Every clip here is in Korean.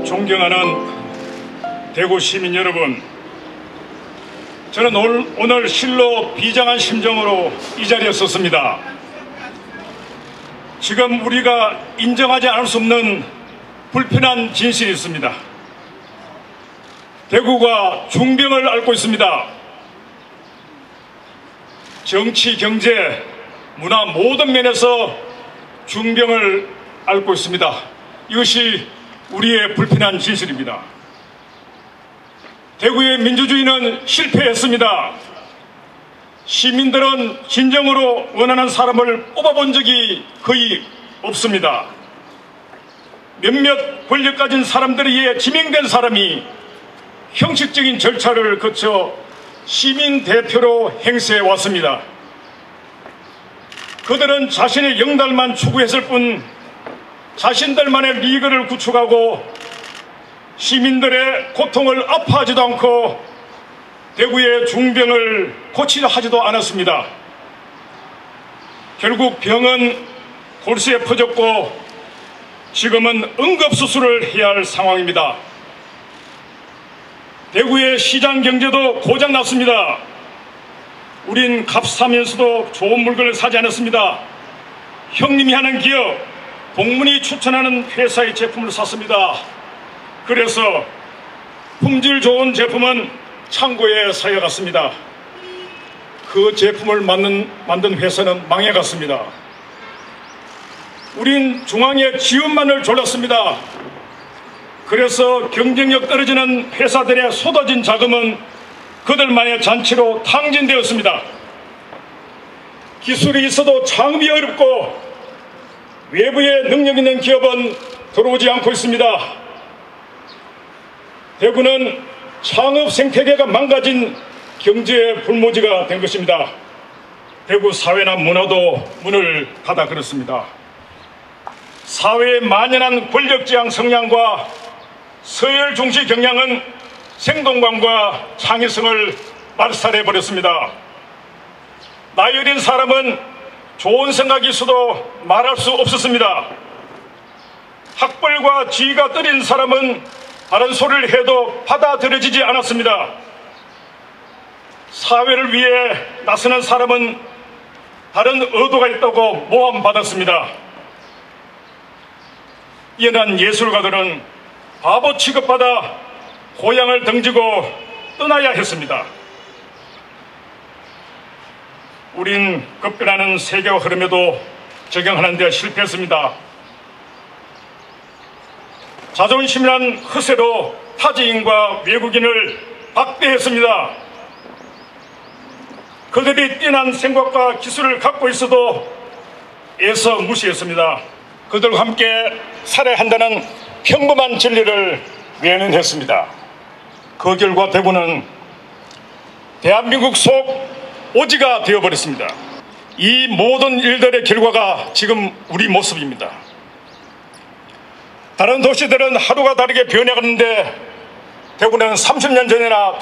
존경하는 대구 시민 여러분, 저는 오늘 실로 비장한 심정으로 이 자리에 섰습니다. 지금 우리가 인정하지 않을 수 없는 불편한 진실이 있습니다. 대구가 중병을 앓고 있습니다. 정치, 경제, 문화 모든 면에서 중병을 앓고 있습니다. 이것이 우리의 불편한 진실입니다. 대구의 민주주의는 실패했습니다. 시민들은 진정으로 원하는 사람을 뽑아본 적이 거의 없습니다. 몇몇 권력 가진 사람들에 의해 지명된 사람이 형식적인 절차를 거쳐 시민 대표로 행세해 왔습니다. 그들은 자신의 영달만 추구했을 뿐 자신들만의 리그를 구축하고 시민들의 고통을 아파하지도 않고 대구의 중병을 고치려 하지도 않았습니다. 결국 병은 골수에 퍼졌고 지금은 응급수술을 해야 할 상황입니다. 대구의 시장 경제도 고장났습니다. 우린 값사면서도 좋은 물건을 사지 않았습니다. 형님이 하는 기업, 동문이 추천하는 회사의 제품을 샀습니다. 그래서 품질 좋은 제품은 창고에 쌓여갔습니다. 그 제품을 만든 회사는 망해갔습니다. 우린 중앙의 지원만을 졸랐습니다. 그래서 경쟁력 떨어지는 회사들의 쏟아진 자금은 그들만의 잔치로 탕진되었습니다. 기술이 있어도 창업이 어렵고 외부에 능력 있는 기업은 들어오지 않고 있습니다. 대구는 창업 생태계가 망가진 경제의 불모지가 된 것입니다. 대구 사회나 문화도 문을 닫아 걸었습니다. 사회에 만연한 권력지향 성향과 서열 중시 경향은 생동감과 창의성을 말살해버렸습니다. 나이 어린 사람은 좋은 생각이 있어도 말할 수 없었습니다. 학벌과 지위가 떨어진 사람은 다른 소리를 해도 받아들여지지 않았습니다. 사회를 위해 나서는 사람은 다른 의도가 있다고 모함받았습니다. 연한 예술가들은 바보 취급받아 고향을 등지고 떠나야 했습니다. 우린 급변하는 세계와 흐름에도 적용하는 데 실패했습니다. 자존심이란 허세로 타지인과 외국인을 박대했습니다. 그들이 뛰어난 생각과 기술을 갖고 있어도 애써 무시했습니다. 그들과 함께 살아야 한다는 평범한 진리를 외면했습니다. 그 결과 대구는 대한민국 속 오지가 되어버렸습니다. 이 모든 일들의 결과가 지금 우리 모습입니다. 다른 도시들은 하루가 다르게 변해가는데 대구는 30년 전이나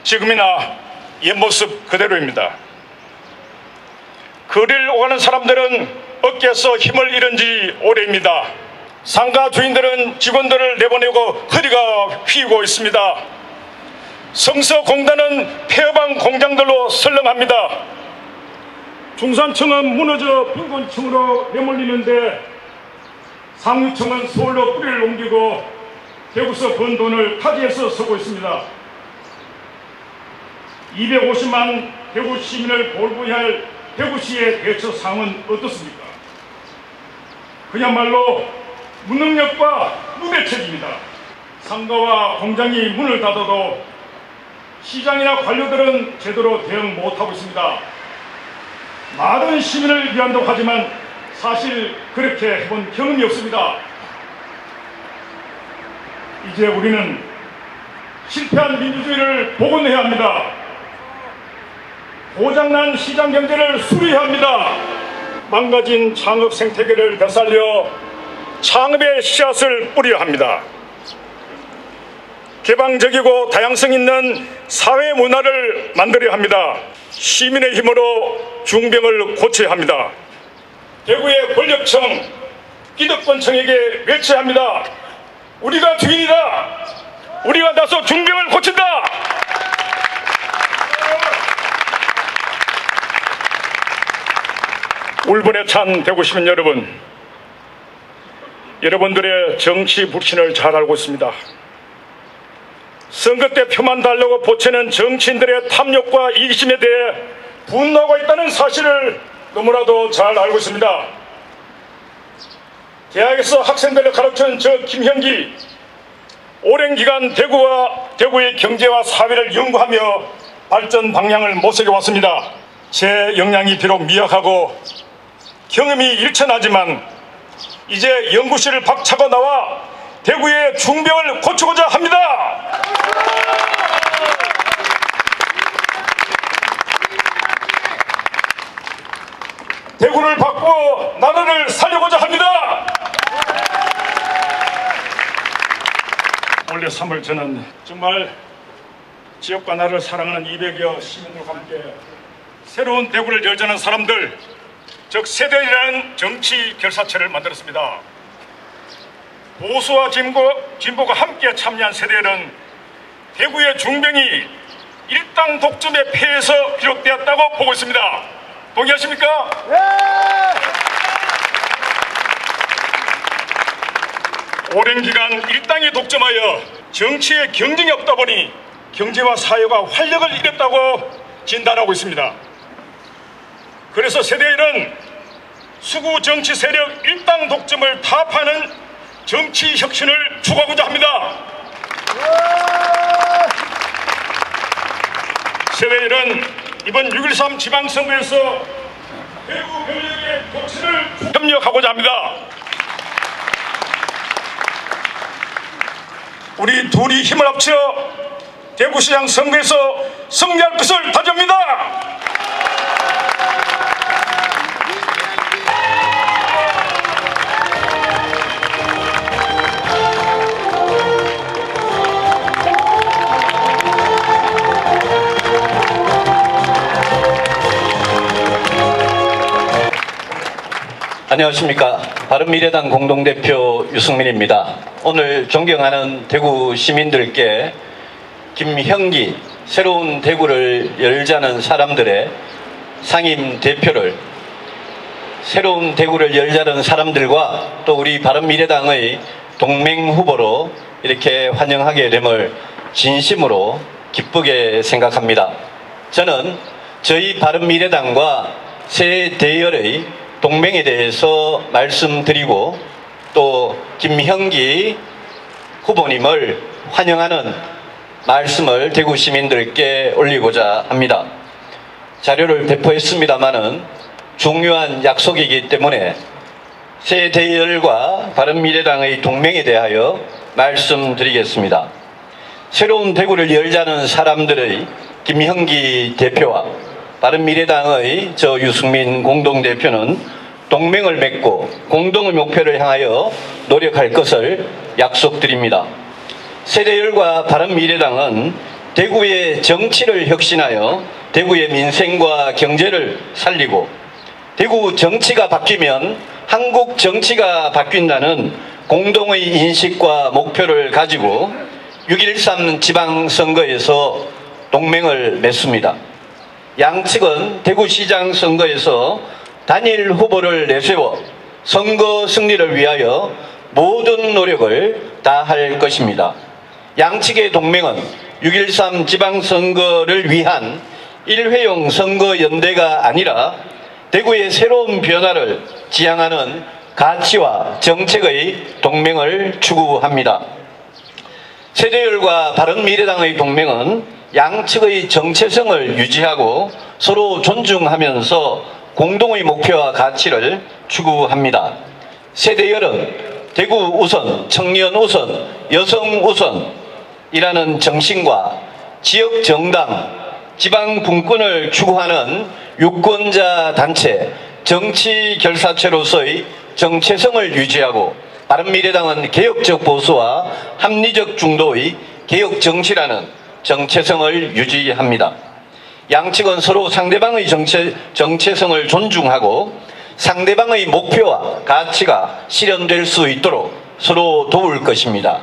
지금이나 옛 모습 그대로입니다. 거리를 오가는 사람들은 어깨에서 힘을 잃은 지 오래입니다. 상가 주인들은 직원들을 내보내고 허리가 휘고 있습니다. 성서공단은 폐업한 공장들로 설렁합니다. 중산층은 무너져 빈곤층으로 내몰리는데 상류층은 서울로 뿌리를 옮기고 대구서 번 돈을 타지에서 쓰고 있습니다. 250만 대구 시민을 볼부할 대구시의 대처 상황은 어떻습니까? 그야말로 무능력과 무대책입니다. 상가와 공장이 문을 닫아도 시장이나 관료들은 제대로 대응 못하고 있습니다. 많은 시민을 위한다고 하지만 사실 그렇게 해본 경험이 없습니다. 이제 우리는 실패한 민주주의를 복원해야 합니다. 고장난 시장 경제를 수리해야 합니다. 망가진 창업 생태계를 되살려 창업의 씨앗을 뿌려야 합니다. 개방적이고 다양성 있는 사회 문화를 만들어야 합니다. 시민의 힘으로 중병을 고쳐야 합니다. 대구의 권력층, 기득권층에게 외쳐야 합니다. 우리가 주인이다. 우리가 나서 중병을 고친다. 울분에 찬 대구 시민 여러분, 여러분들의 정치 불신을 잘 알고 있습니다. 선거 때 표만 달라고 보채는 정치인들의 탐욕과 이기심에 대해 분노하고 있다는 사실을 너무나도 잘 알고 있습니다. 대학에서 학생들을 가르치는 저 김형기, 오랜 기간 대구의 경제와 사회를 연구하며 발전 방향을 모색해왔습니다. 제 역량이 비록 미약하고 경험이 일천하지만 이제 연구실을 박차고 나와 대구의 중병을 고치고자 합니다. 대구를 바꾸어 나라를 살려고자 합니다. 올해 3월 저는 정말 지역과 나라를 사랑하는 200여 시민들과 함께 새로운 대구를 열자는 사람들, 즉 세대라는 정치 결사체를 만들었습니다. 보수와 진보가 함께 참여한 세대는 대구의 중병이 일당 독점의 폐해에서 비롯되었다고 보고 있습니다. 동의하십니까? 네! 오랜 기간 일당이 독점하여 정치에 경쟁이 없다 보니 경제와 사회가 활력을 잃었다고 진단하고 있습니다. 그래서 세대에는 수구 정치 세력 일당 독점을 타파하는 정치 혁신을 추구하고자 합니다. 세대에는 이번 6.13 지방선거에서 대구 권력의 독치를 협력하고자 합니다. 우리 둘이 힘을 합쳐 대구시장 선거에서 승리할 것을 다짐합니다. 안녕하십니까. 바른미래당 공동대표 유승민입니다. 오늘 존경하는 대구 시민들께 김형기 새로운 대구를 열자는 사람들의 상임 대표를, 새로운 대구를 열자는 사람들과 또 우리 바른미래당의 동맹 후보로 이렇게 환영하게 됨을 진심으로 기쁘게 생각합니다. 저는 저희 바른미래당과 새 대열의 동맹에 대해서 말씀드리고 또 김형기 후보님을 환영하는 말씀을 대구 시민들께 올리고자 합니다. 자료를 배포했습니다마는 중요한 약속이기 때문에 새 대열과 바른미래당의 동맹에 대하여 말씀드리겠습니다. 새로운 대구를 열자는 사람들의 김형기 대표와 바른미래당의 저 유승민 공동대표는 동맹을 맺고 공동의 목표를 향하여 노력할 것을 약속드립니다. 새대열과 바른미래당은 대구의 정치를 혁신하여 대구의 민생과 경제를 살리고 대구 정치가 바뀌면 한국 정치가 바뀐다는 공동의 인식과 목표를 가지고 6.13 지방선거에서 동맹을 맺습니다. 양측은 대구시장 선거에서 단일 후보를 내세워 선거 승리를 위하여 모든 노력을 다할 것입니다. 양측의 동맹은 6.13 지방선거를 위한 일회용 선거연대가 아니라 대구의 새로운 변화를 지향하는 가치와 정책의 동맹을 추구합니다. 새대열과 바른미래당의 동맹은 양측의 정체성을 유지하고 서로 존중하면서 공동의 목표와 가치를 추구합니다. 새대열은 대구 우선, 청년 우선, 여성 우선이라는 정신과 지역 정당, 지방 분권을 추구하는 유권자 단체, 정치 결사체로서의 정체성을 유지하고 바른미래당은 개혁적 보수와 합리적 중도의 개혁 정치라는 정체성을 유지합니다. 양측은 서로 상대방의 정체성을 존중하고 상대방의 목표와 가치가 실현될 수 있도록 서로 도울 것입니다.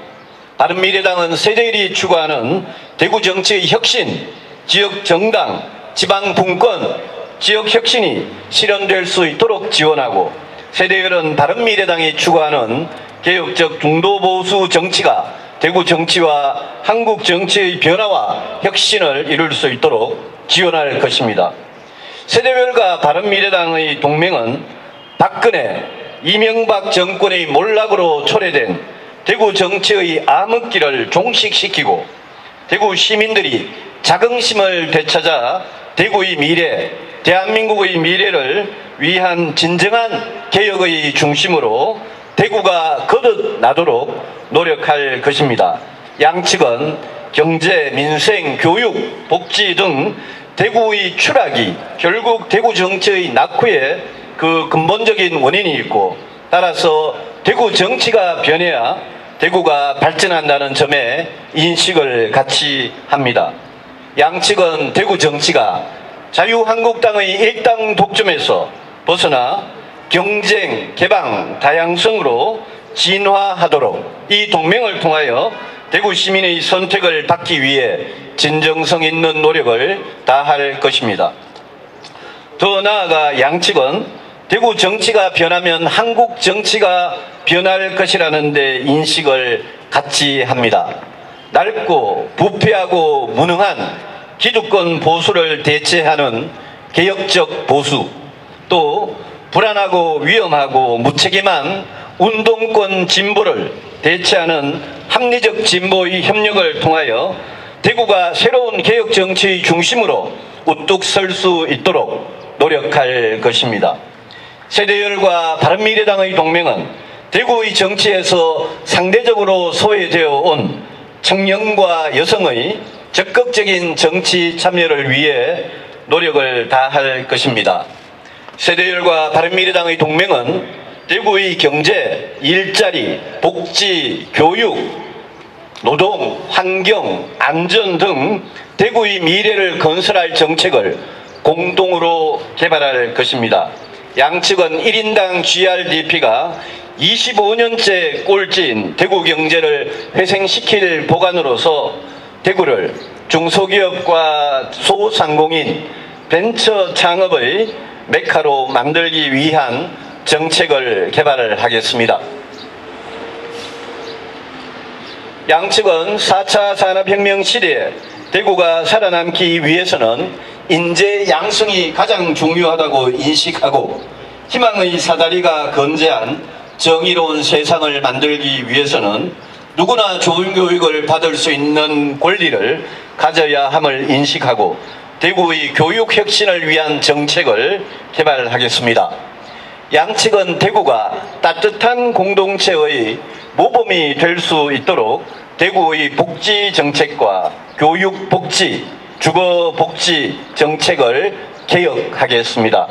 바른미래당은 새누리당이 추구하는 대구 정치의 혁신, 지역 정당, 지방 분권, 지역 혁신이 실현될 수 있도록 지원하고, 새누리당은 바른미래당이 추구하는 개혁적 중도보수 정치가 대구 정치와 한국 정치의 변화와 혁신을 이룰 수 있도록 지원할 것입니다. 새누리당과 바른미래당의 동맹은 박근혜, 이명박 정권의 몰락으로 초래된 대구 정치의 암흑기를 종식시키고, 대구 시민들이 자긍심을 되찾아 대구의 미래, 대한민국의 미래를 위한 진정한 개혁의 중심으로 대구가 거듭나도록 노력할 것입니다. 양측은 경제, 민생, 교육, 복지 등 대구의 추락이 결국 대구 정치의 낙후에 그 근본적인 원인이 있고, 따라서 대구 정치가 변해야 대구가 발전한다는 점에 인식을 같이 합니다. 양측은 대구 정치가 자유한국당의 일당 독점에서 벗어나 경쟁, 개방, 다양성으로 진화하도록 이 동맹을 통하여 대구 시민의 선택을 받기 위해 진정성 있는 노력을 다할 것입니다. 더 나아가 양측은 대구 정치가 변하면 한국 정치가 변할 것이라는 데 인식을 같이 합니다. 낡고 부패하고 무능한 기득권 보수를 대체하는 개혁적 보수, 또 불안하고 위험하고 무책임한 운동권 진보를 대체하는 합리적 진보의 협력을 통하여 대구가 새로운 개혁 정치의 중심으로 우뚝 설 수 있도록 노력할 것입니다. 새누리당과 바른미래당의 동맹은 대구의 정치에서 상대적으로 소외되어 온 청년과 여성의 적극적인 정치 참여를 위해 노력을 다할 것입니다. 새누리당과 바른미래당의 동맹은 대구의 경제, 일자리, 복지, 교육, 노동, 환경, 안전 등 대구의 미래를 건설할 정책을 공동으로 개발할 것입니다. 양측은 1인당 GRDP가 25년째 꼴찌인 대구 경제를 회생시킬 보관으로서 대구를 중소기업과 소상공인, 벤처 창업의 메카로 만들기 위한 정책을 개발을 하겠습니다. 양측은 4차 산업혁명 시대에 대구가 살아남기 위해서는 인재 양성이 가장 중요하다고 인식하고, 희망의 사다리가 건재한 정의로운 세상을 만들기 위해서는 누구나 좋은 교육을 받을 수 있는 권리를 가져야 함을 인식하고 대구의 교육 혁신을 위한 정책을 개발하겠습니다. 양측은 대구가 따뜻한 공동체의 모범이 될 수 있도록 대구의 복지 정책과 교육 복지, 주거 복지 정책을 개혁하겠습니다.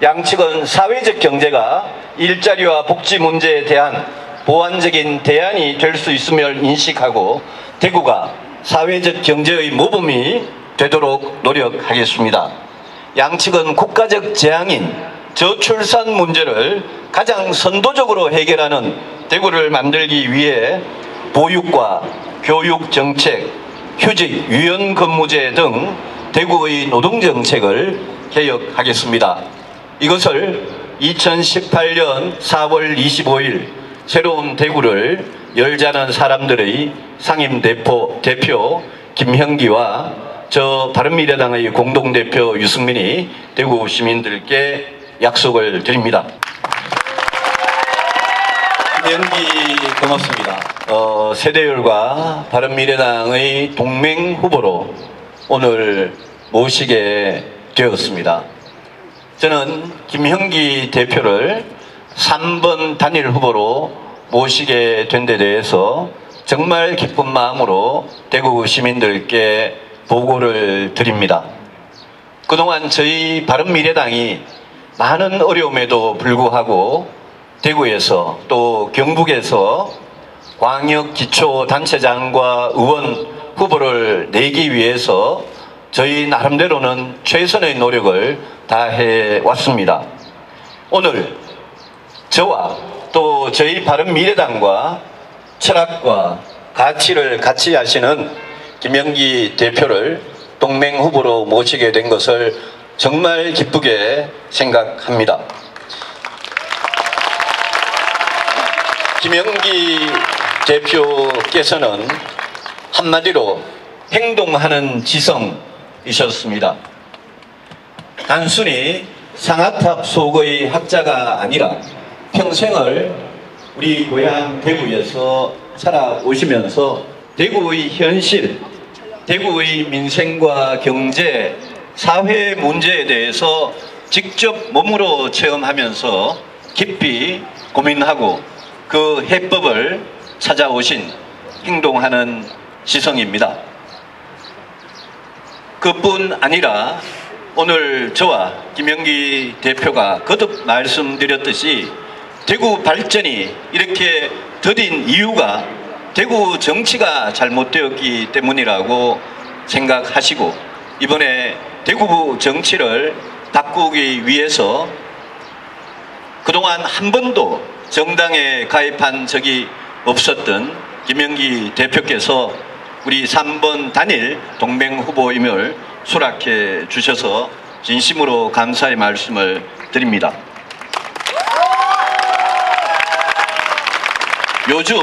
양측은 사회적 경제가 일자리와 복지 문제에 대한 보완적인 대안이 될 수 있음을 인식하고 대구가 사회적 경제의 모범이 되도록 노력하겠습니다. 양측은 국가적 재앙인 저출산 문제를 가장 선도적으로 해결하는 대구를 만들기 위해 보육과 교육 정책, 휴직, 유연 근무제 등 대구의 노동정책을 개혁하겠습니다. 이것을 2018년 4월 25일 새로운 대구를 열자는 사람들의 상임대표 김형기와 저 바른미래당의 공동대표 유승민이 대구 시민들께 약속을 드립니다. 김형기 고맙습니다. 새대열과 바른미래당의 동맹 후보로 오늘 모시게 되었습니다. 저는 김형기 대표를 3번 단일 후보로 모시게 된 데 대해서 정말 기쁜 마음으로 대구 시민들께 보고를 드립니다. 그동안 저희 바른미래당이 많은 어려움에도 불구하고 대구에서 또 경북에서 광역기초단체장과 의원 후보를 내기 위해서 저희 나름대로는 최선의 노력을 다해 왔습니다. 오늘 저와 또 저희 바른미래당과 철학과 가치를 같이 하시는 김영기 대표를 동맹 후보로 모시게 된 것을 정말 기쁘게 생각합니다. 김영기 대표께서는 한마디로 행동하는 지성이셨습니다. 단순히 상아탑 속의 학자가 아니라 평생을 우리 고향 대구에서 살아오시면서 대구의 현실, 대구의 민생과 경제, 사회 문제에 대해서 직접 몸으로 체험하면서 깊이 고민하고 그 해법을 찾아오신 행동하는 지성입니다. 그뿐 아니라 오늘 저와 김영기 대표가 거듭 말씀드렸듯이 대구 발전이 이렇게 더딘 이유가 대구 정치가 잘못되었기 때문이라고 생각하시고 이번에 대구 정치를 바꾸기 위해서 그동안 한 번도 정당에 가입한 적이 없었던 김영기 대표께서 우리 3번 단일 동맹 후보임을 수락해 주셔서 진심으로 감사의 말씀을 드립니다. 요즘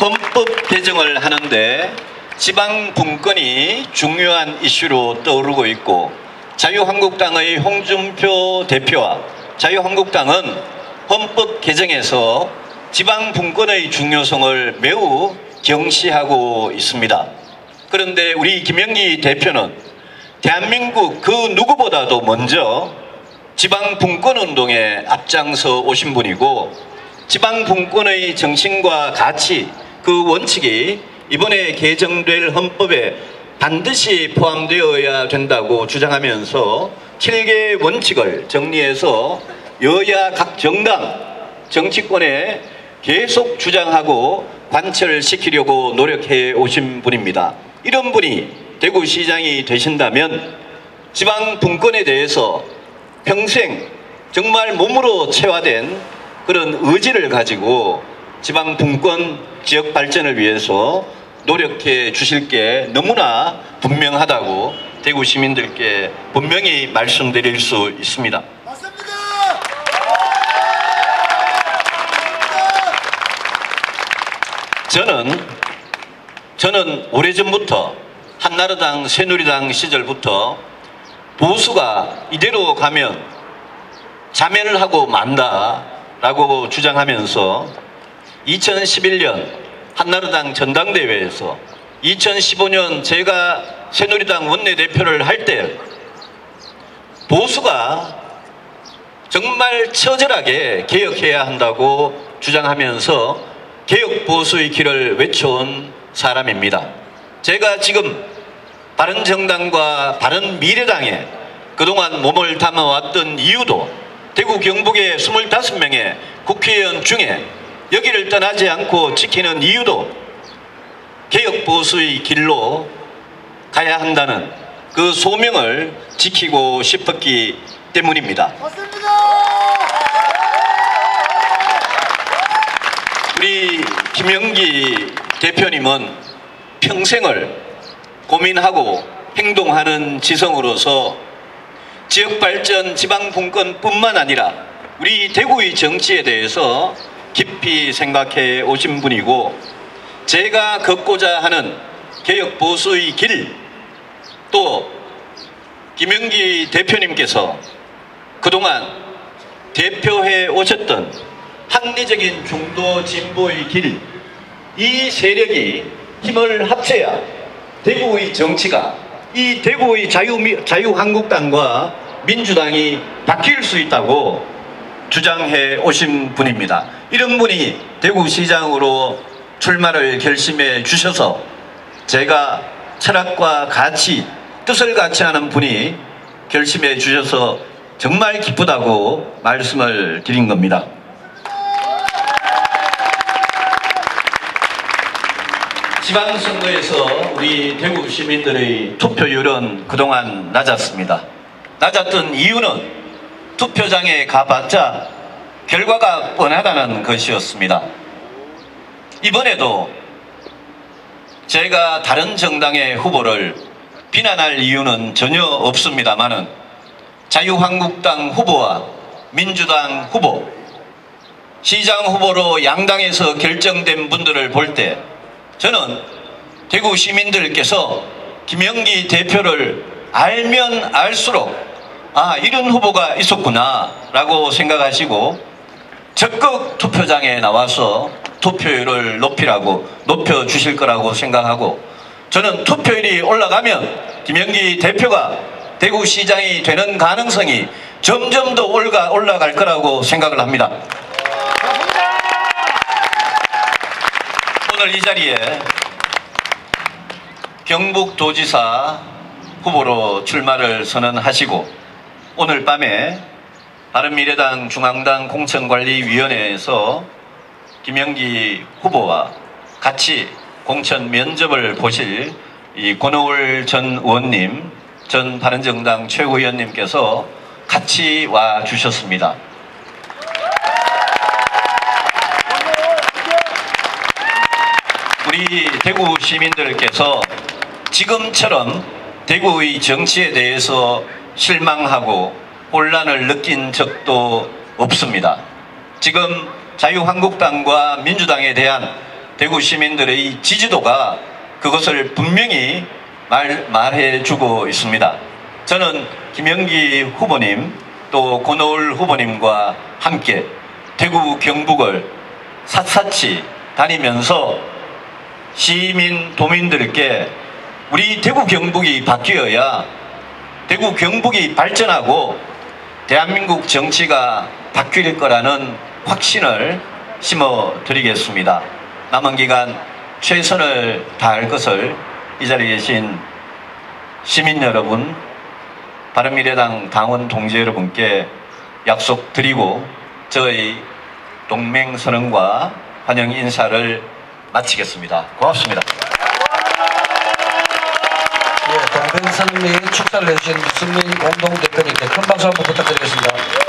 헌법 개정을 하는데 지방 분권이 중요한 이슈로 떠오르고 있고 자유한국당의 홍준표 대표와 자유한국당은 헌법 개정에서 지방 분권의 중요성을 매우 경시하고 있습니다. 그런데 우리 김영기 대표는 대한민국 그 누구보다도 먼저 지방 분권 운동에 앞장서 오신 분이고 지방 분권의 정신과 가치, 그 원칙이 이번에 개정될 헌법에 반드시 포함되어야 된다고 주장하면서 7개의 원칙을 정리해서 여야 각 정당, 정치권에 계속 주장하고 관철시키려고 노력해 오신 분입니다. 이런 분이 대구시장이 되신다면 지방 분권에 대해서 평생 정말 몸으로 체화된 그런 의지를 가지고 지방 분권 지역 발전을 위해서 노력해 주실 게 너무나 분명하다고 대구 시민들께 분명히 말씀드릴 수 있습니다. 맞습니다. 저는 오래전부터 한나라당, 새누리당 시절부터 보수가 이대로 가면 자멸을 하고 만다라고 주장하면서 2011년 한나라당 전당대회에서 2015년 제가 새누리당 원내대표를 할 때 보수가 정말 처절하게 개혁해야 한다고 주장하면서 개혁 보수의 길을 외쳐온 사람입니다. 제가 지금 바른정당과 바른미래당에 그동안 몸을 담아왔던 이유도 대구 경북의 25명의 국회의원 중에 여기를 떠나지 않고 지키는 이유도 개혁 보수의 길로 가야 한다는 그 소명을 지키고 싶었기 때문입니다. 맞습니다. 우리 김영기 대표님은 평생을 고민하고 행동하는 지성으로서 지역발전, 지방분권뿐만 아니라 우리 대구의 정치에 대해서 깊이 생각해 오신 분이고 제가 걷고자 하는 개혁보수의 길, 또 김영기 대표님께서 그동안 대표해 오셨던 합리적인 중도 진보의 길, 이 세력이 힘을 합쳐야 대구의 정치가 이 대구의 자유한국당과 민주당이 바뀔 수 있다고 주장해 오신 분입니다. 이런 분이 대구시장으로 출마를 결심해 주셔서 제가 철학과 가치, 뜻을 같이 하는 분이 결심해 주셔서 정말 기쁘다고 말씀을 드린 겁니다. 지방선거에서 우리 대구 시민들의 투표율은 그동안 낮았습니다. 낮았던 이유는 투표장에 가봤자 결과가 뻔하다는 것이었습니다. 이번에도 제가 다른 정당의 후보를 비난할 이유는 전혀 없습니다만은 자유한국당 후보와 민주당 후보, 시장 후보로 양당에서 결정된 분들을 볼 때 저는 대구 시민들께서 김영기 대표를 알면 알수록 아, 이런 후보가 있었구나 라고 생각하시고 적극 투표장에 나와서 투표율을 높여주실 거라고 생각하고, 저는 투표율이 올라가면 김영기 대표가 대구시장이 되는 가능성이 점점 더 올라갈 거라고 생각을 합니다. 오늘 이 자리에 경북도지사 후보로 출마를 선언하시고 오늘 밤에 바른미래당 중앙당 공천관리위원회에서 김영기 후보와 같이 공천 면접을 보실 이 권오울 전 의원님, 전 바른정당 최고위원님께서 같이 와 주셨습니다. 우리 대구 시민들께서 지금처럼 대구의 정치에 대해서 실망하고 혼란을 느낀 적도 없습니다. 지금 자유한국당과 민주당에 대한 대구 시민들의 지지도가 그것을 분명히 말해주고 있습니다. 저는 김영기 후보님 또 권오울 후보님과 함께 대구 경북을 샅샅이 다니면서 시민 도민들께 우리 대구 경북이 바뀌어야 대구 경북이 발전하고 대한민국 정치가 바뀔 거라는 확신을 심어드리겠습니다. 남은 기간 최선을 다할 것을 이 자리에 계신 시민 여러분, 바른미래당 당원 동지 여러분께 약속드리고 저희 동맹선언과 환영 인사를 마치겠습니다. 고맙습니다. 동맹선언 및 축사를 해주신 유승민 공동대표님께 큰 박수 한번 부탁드리겠습니다.